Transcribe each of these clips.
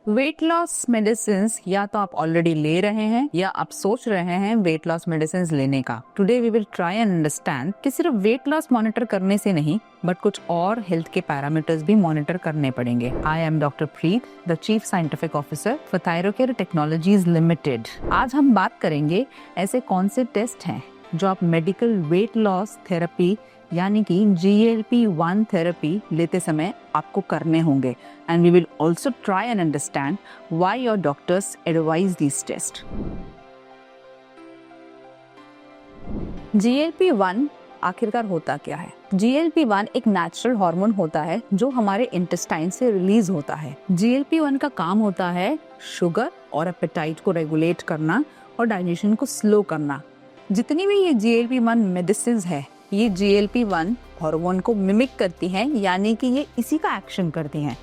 Weight loss medicine या तो आप ऑलरेडी ले रहे हैं या आप सोच रहे हैं वेट लॉस मेडिसिन लेने का। Today we will try and understand कि सिर्फ वेट लॉस मॉनिटर करने से नहीं बट कुछ और हेल्थ के पैरामीटर्स भी मॉनिटर करने पड़ेंगे। I am doctor Preet, the chief scientific officer for Thyrocare technologies limited. आज हम बात करेंगे ऐसे कौन से टेस्ट हैं जो आप मेडिकल वेट लॉस थेरेपी यानी कि GLP-1 थेरेपी लेते समय आपको करने होंगे। And we will also try and understand why your doctors advise this test. GLP-1 आखिरकार होता क्या है? GLP-1 एक नेचुरल हार्मोन होता है जो हमारे इंटेस्टाइन से रिलीज होता है। GLP-1 का काम होता है शुगर और एपेटाइट को रेगुलेट करना और डाइजेशन को स्लो करना। जितनी भी ये GLP-1 मेडिसिन है ये GLP-1 हार्मोन को मिमिक करती हैं, यानी कि ये इसी का एक्शन करती हैं।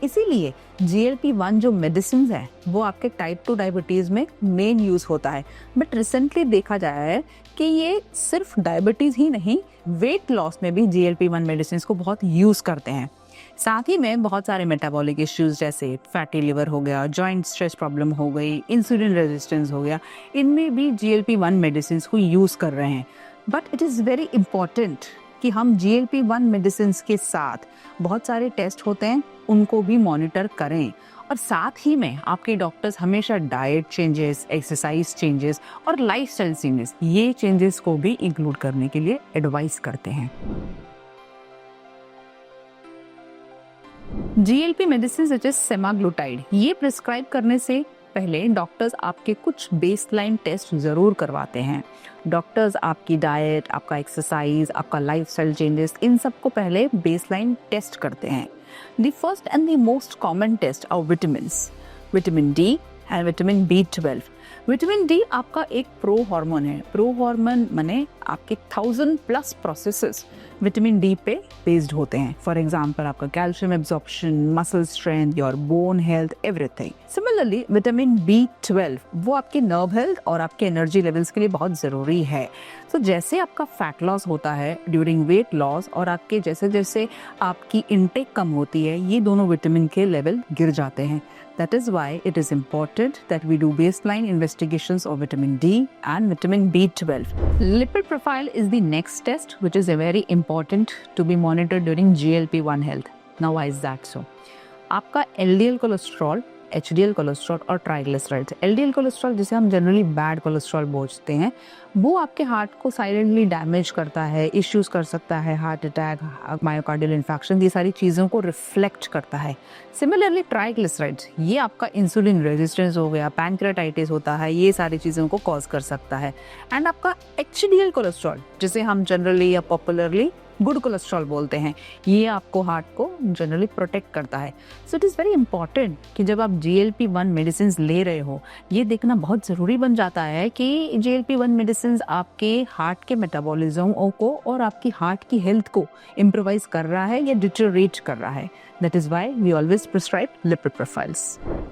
इसीलिए GLP-1 जो मेडिसिन है वो आपके टाइप 2 डायबिटीज में मेन यूज होता है। बट रिसेंटली देखा गया है कि ये सिर्फ डायबिटीज ही नहीं, वेट लॉस में भी GLP-1 मेडिसिन को बहुत यूज करते हैं। साथ ही में बहुत सारे मेटाबॉलिक इश्यूज जैसे फैटी लिवर हो गया, जॉइंट स्ट्रेस प्रॉब्लम हो गई, इंसुलिन रेजिस्टेंस हो गया, इनमें भी GLP-1 मेडिसिन को यूज कर रहे हैं। But it is very important कि हम GLP-1 मेडिसिन के साथ बहुत सारे टेस्ट होते हैं उनको भी मॉनिटर करें, और साथ ही में आपके डॉक्टर्स हमेशा डाइट चेंजेस, एक्सरसाइज चेंजेस और लाइफस्टाइल चेंजेस, ये चेंजेस को भी इंक्लूड करने के लिए एडवाइस करते हैं। GLP medicine such as semaglutide ये प्रिस्क्राइब करने से पहले डॉक्टर्स आपके कुछ बेसलाइन टेस्ट जरूर करवाते हैं। डॉक्टर्स आपकी डाइट, आपका एक्सरसाइज, आपका लाइफस्टाइल चेंजेस, इन सब को पहले बेसलाइन टेस्ट करते हैं। The first and the most common test are vitamin D and vitamin B12। Vitamin D आपका एक प्रो हार्मोन है। प्रो हार्मोन माने आपके 1000+ प्रोसेसेस विटामिन डी पे बेस्ड होते हैं। फॉर एग्जाम्पल आपका calcium absorption, muscle strength, your bone health, everything. Similarly vitamin B12 वो आपके नर्व हेल्थ और आपके एनर्जी लेवल्स के लिए बहुत ज़रूरी है। तो जैसे आपका फैट लॉस होता है ड्यूरिंग वेट लॉस और आपके जैसे जैसे आपकी इनटेक कम होती है, ये दोनों विटामिन के लेवल गिर जाते हैं। That is why it is important that we do baseline investigations of vitamin D and vitamin B12. Lipid profile is the next test which is very important to be monitored during GLP-1 health. Now why is that so? आपका LDL cholesterol, HDL cholesterol और triglycerides. LDL cholesterol जिसे हम generally bad cholesterol बोलते हैं, वो आपके heart को silently damage करता है, इश्यूज कर सकता है, हार्ट अटैक, मायोकार्डियल इन्फेक्शन, ये सारी चीज़ों को रिफ्लेक्ट करता है। सिमिलरली ट्राइग्लिसराइड्स ये आपका इंसुलिन रेजिस्टेंस हो गया, पैनक्रेटाइटिस होता है, ये सारी चीज़ों को कॉज कर सकता है। एंड आपका HDL कोलेस्ट्रॉल जिसे हम जनरली या पॉपुलरली गुड कोलेस्ट्रॉल बोलते हैं, ये आपको हार्ट को जनरली प्रोटेक्ट करता है। So it is very important कि जब आप GLP-1 मेडिसिन ले रहे हो, ये देखना बहुत ज़रूरी बन जाता है कि GLP-1 मेडिसिन आपके हार्ट के मेटाबॉलिज्म को और आपकी हार्ट की हेल्थ को इम्प्रोवाइज कर रहा है या डिटोरेट कर रहा है। That is why we always prescribe lipid profiles.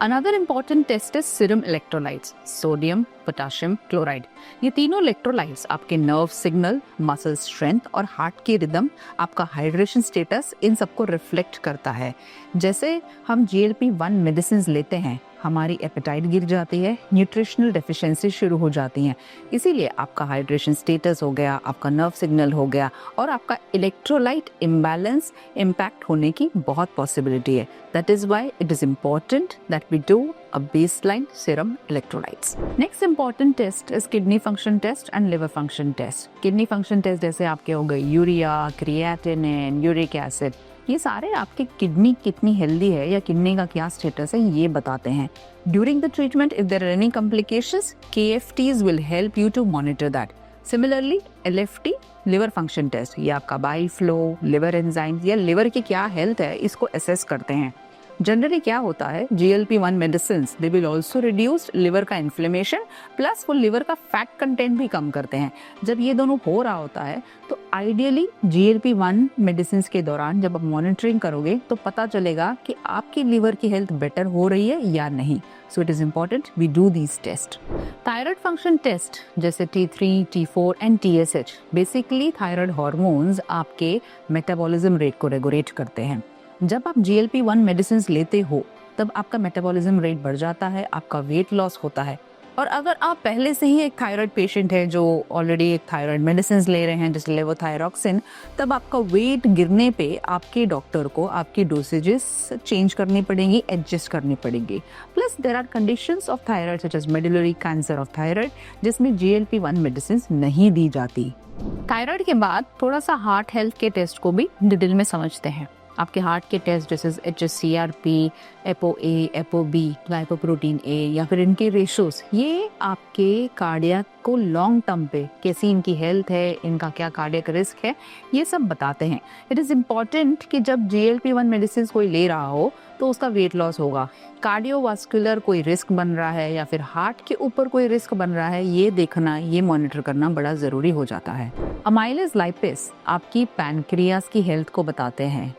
Another important test is serum electrolytes, sodium, potassium, chloride. ये तीनों इलेक्ट्रोलाइट्स आपके नर्व सिग्नल, मसल स्ट्रेंथ और हार्ट की रिदम, आपका हाइड्रेशन स्टेटस, इन सबको रिफ्लेक्ट करता है। जैसे हम GLP-1 मेडिसिन लेते हैं, हमारी एपेटाइट गिर जाती है, न्यूट्रिशनल डेफिशिएंसी शुरू हो जाती हैं। इसीलिए आपका हाइड्रेशन स्टेटस हो गया, आपका नर्व सिग्नल हो गया और आपका इलेक्ट्रोलाइट इम्बैलेंस इम्पैक्ट होने की बहुत पॉसिबिलिटी है। That is why it is important that we do a baseline serum electrolytes. Next important test is kidney function test and liver function test. Kidney function test जैसे आपके हो गए urea, creatinine, uric acid, ये सारे आपकी kidney कितनी healthy है या किडनी का क्या स्टेटस है ये बताते हैं। During the treatment, if there are any complications, KFTs will help you to monitor that. Similarly, LFT liver function test, ये आपका बाइल फ्लो, लिवर एंजाइम्स या लिवर की क्या हेल्थ है इसको असेस करते हैं। जनरली क्या होता है, GLP-1 medicine they will also reduce liver का इन्फ्लेमेशन, प्लस वो लिवर का फैट कंटेंट भी कम करते हैं। जब ये दोनों हो रहा होता है तो आइडियली GLP-1 मेडिसिन के दौरान जब आप मॉनिटरिंग करोगे तो पता चलेगा कि आपकी लिवर की हेल्थ बेटर हो रही है या नहीं। So it is important we do these test. Thyroid function test जैसे T3, T4 and TSH, basically thyroid hormones आपके मेटाबॉलिज्म रेट को रेगुलेट करते हैं। जब आप GLP-1 मेडिसिन लेते हो तब आपका मेटाबॉलिज्म रेट बढ़ जाता है, आपका वेट लॉस होता है। और अगर आप पहले से ही एक थायराइड पेशेंट है जो ऑलरेडी एक थायराइड मेडिसिन ले रहे हैं जैसे लेवोथायरॉक्सिन, तब आपका वेट गिरने पे आपके डॉक्टर को आपकी डोसेजेस चेंज करनी पड़ेंगी, एडजस्ट करनी पड़ेंगी। Plus there are conditions of thyroid such as medullary cancer of thyroid, जिसमें GLP-1 मेडिसिन नहीं दी जाती। थायराइड के बाद थोड़ा सा हार्ट हेल्थ के टेस्ट को भी डिटेल में समझते हैं। आपके हार्ट के टेस्ट जैसे HSCRP, EPO-A, EPO-B, lipoprotein A या फिर इनके रेशोस, ये आपके कार्डियक को लॉन्ग टर्म पे कैसी इनकी हेल्थ है, इनका क्या कार्डियक रिस्क है, ये सब बताते हैं। इट इज़ इम्पॉर्टेंट कि जब GLP-1 मेडिसिन कोई ले रहा हो तो उसका वेट लॉस होगा, कार्डियोवास्कुलर कोई रिस्क बन रहा है या फिर हार्ट के ऊपर कोई रिस्क बन रहा है, ये देखना, ये मॉनिटर करना बड़ा ज़रूरी हो जाता है। अमाइलेज लाइपेस आपकी पैनक्रियास की हेल्थ को बताते हैं।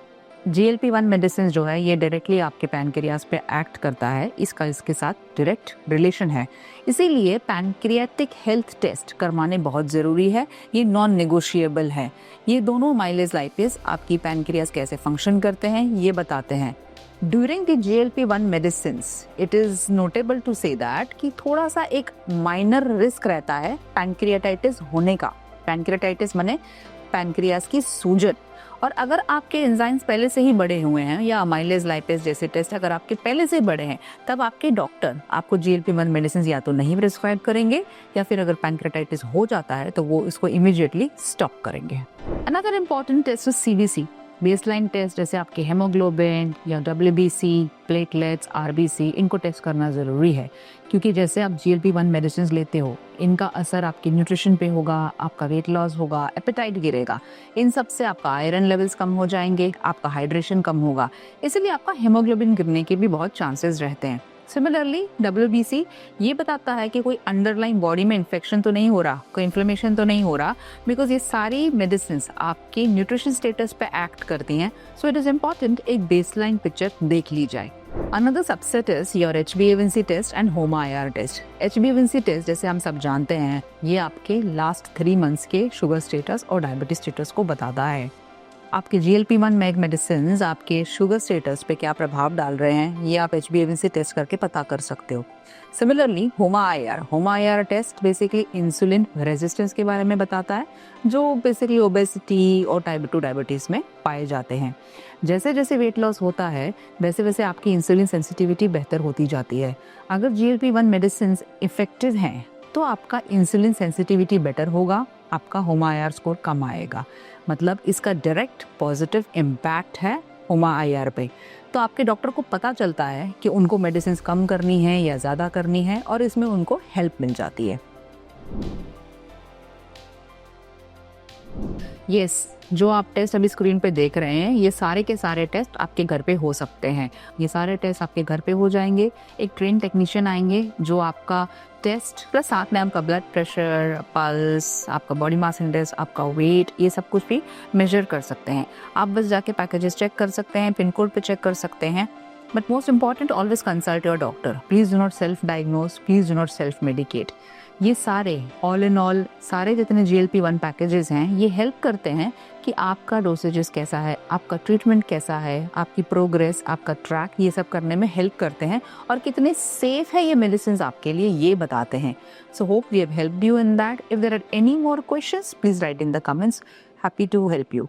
GLP-1 मेडिसिन जो है ये डायरेक्टली आपके पैनक्रियास पे एक्ट करता है, इसके साथ डायरेक्ट रिलेशन है। इसीलिए पैनक्रियाटिक हेल्थ टेस्ट करवाने बहुत ज़रूरी है, ये नॉन नेगोशिएबल है। ये दोनों माइलेज लाइपेस आपकी पैनक्रियास कैसे फंक्शन करते हैं ये बताते हैं। During the GLP-1 medicines it is notable to say that कि थोड़ा सा एक माइनर रिस्क रहता है पैनक्रियाटाइटिस होने का। पैनक्रियाटाइटिस माने पैनक्रियास की सूजन। और अगर आपके एंजाइम्स पहले से ही बढ़े हुए हैं या अमाइलेज लाइपेस जैसे टेस्ट अगर आपके पहले से बढ़े हैं, तब आपके डॉक्टर आपको GLP-1 मेडिसिन या तो नहीं प्रिस्क्राइब करेंगे या फिर अगर पैनक्रियाटाइटिस हो जाता है तो वो इसको इमीडिएटली स्टॉप करेंगे। Another important test is CBC, baseline test जैसे आपके हेमोग्लोबिन या WBC, प्लेटलेट्स, RBC, इनको टेस्ट करना ज़रूरी है क्योंकि जैसे आप GLP-1 मेडिसिन लेते हो, इनका असर आपके न्यूट्रिशन पे होगा, आपका वेट लॉस होगा, एपेटाइट गिरेगा, इन सब से आपका आयरन लेवल्स कम हो जाएंगे, आपका हाइड्रेशन कम होगा, इसलिए आपका हेमोग्लोबिन गिरने के भी बहुत चांसेस रहते हैं। सिमिलरली WBC ये बताता है कि कोई अंडरलाइन बॉडी में इन्फेक्शन तो नहीं हो रहा, कोई इन्फ्लेमेशन तो नहीं हो रहा, बिकॉज ये सारी मेडिसिन आपके न्यूट्रिशन स्टेटस पे एक्ट करती हैं। सो इट इज़ इम्पॉर्टेंट एक बेसलाइन पिक्चर देख ली जाए। Another subset is your HbA1c test and HOMA-IR test. HbA1c test जैसे हम सब जानते हैं, ये आपके लास्ट 3 मंथ्स के शुगर स्टेटस और डायबिटीज स्टेटस को बताता है। आपके GLP-1 मेडिसिन आपके शुगर स्टेटस पे क्या प्रभाव डाल रहे हैं, ये आप HbA1c टेस्ट करके पता कर सकते हो। Similarly HOMA-IR test basically insulin resistance के बारे में बताता है, जो बेसिकली ओबेसिटी और टाइप 2 डायबिटीज़ में पाए जाते हैं। जैसे जैसे वेट लॉस होता है वैसे वैसे आपकी इंसुलिन सेंसिटिविटी बेहतर होती जाती है। अगर GLP-1 मेडिसिन इफेक्टिव हैं तो आपका इंसुलिन सेंसिटिविटी बेटर होगा, आपका HOMA-IR स्कोर कम आएगा। मतलब इसका डायरेक्ट पॉजिटिव इम्पैक्ट है HOMA-IR पे। तो आपके डॉक्टर को पता चलता है कि उनको मेडिसिन कम करनी है या ज़्यादा करनी है और इसमें उनको हेल्प मिल जाती है। यस, जो आप टेस्ट अभी स्क्रीन पे देख रहे हैं ये सारे के सारे टेस्ट आपके घर पे हो सकते हैं। ये सारे टेस्ट आपके घर पे हो जाएंगे, एक ट्रेन टेक्नीशियन आएंगे जो आपका टेस्ट प्लस साथ में आपका ब्लड प्रेशर, पल्स, आपका बॉडी मास इंडेक्स, आपका वेट, ये सब कुछ भी मेजर कर सकते हैं। आप बस जाके पैकेजेस चेक कर सकते हैं, पिन कोड पे चेक कर सकते हैं। But most important, always consult your doctor. Please do not self diagnose, please do not self medicate. ये सारे ऑल इन ऑल सारे जितने GLP-1 पैकेजेस हैं ये हेल्प करते हैं कि आपका डोसेजेस कैसा है, आपका ट्रीटमेंट कैसा है, आपकी प्रोग्रेस, आपका ट्रैक, ये सब करने में हेल्प करते हैं और कितने सेफ है ये मेडिसिन आपके लिए ये बताते हैं। So hope we have helped you in that. If there are any more questions please write in the comments. Happy to help you.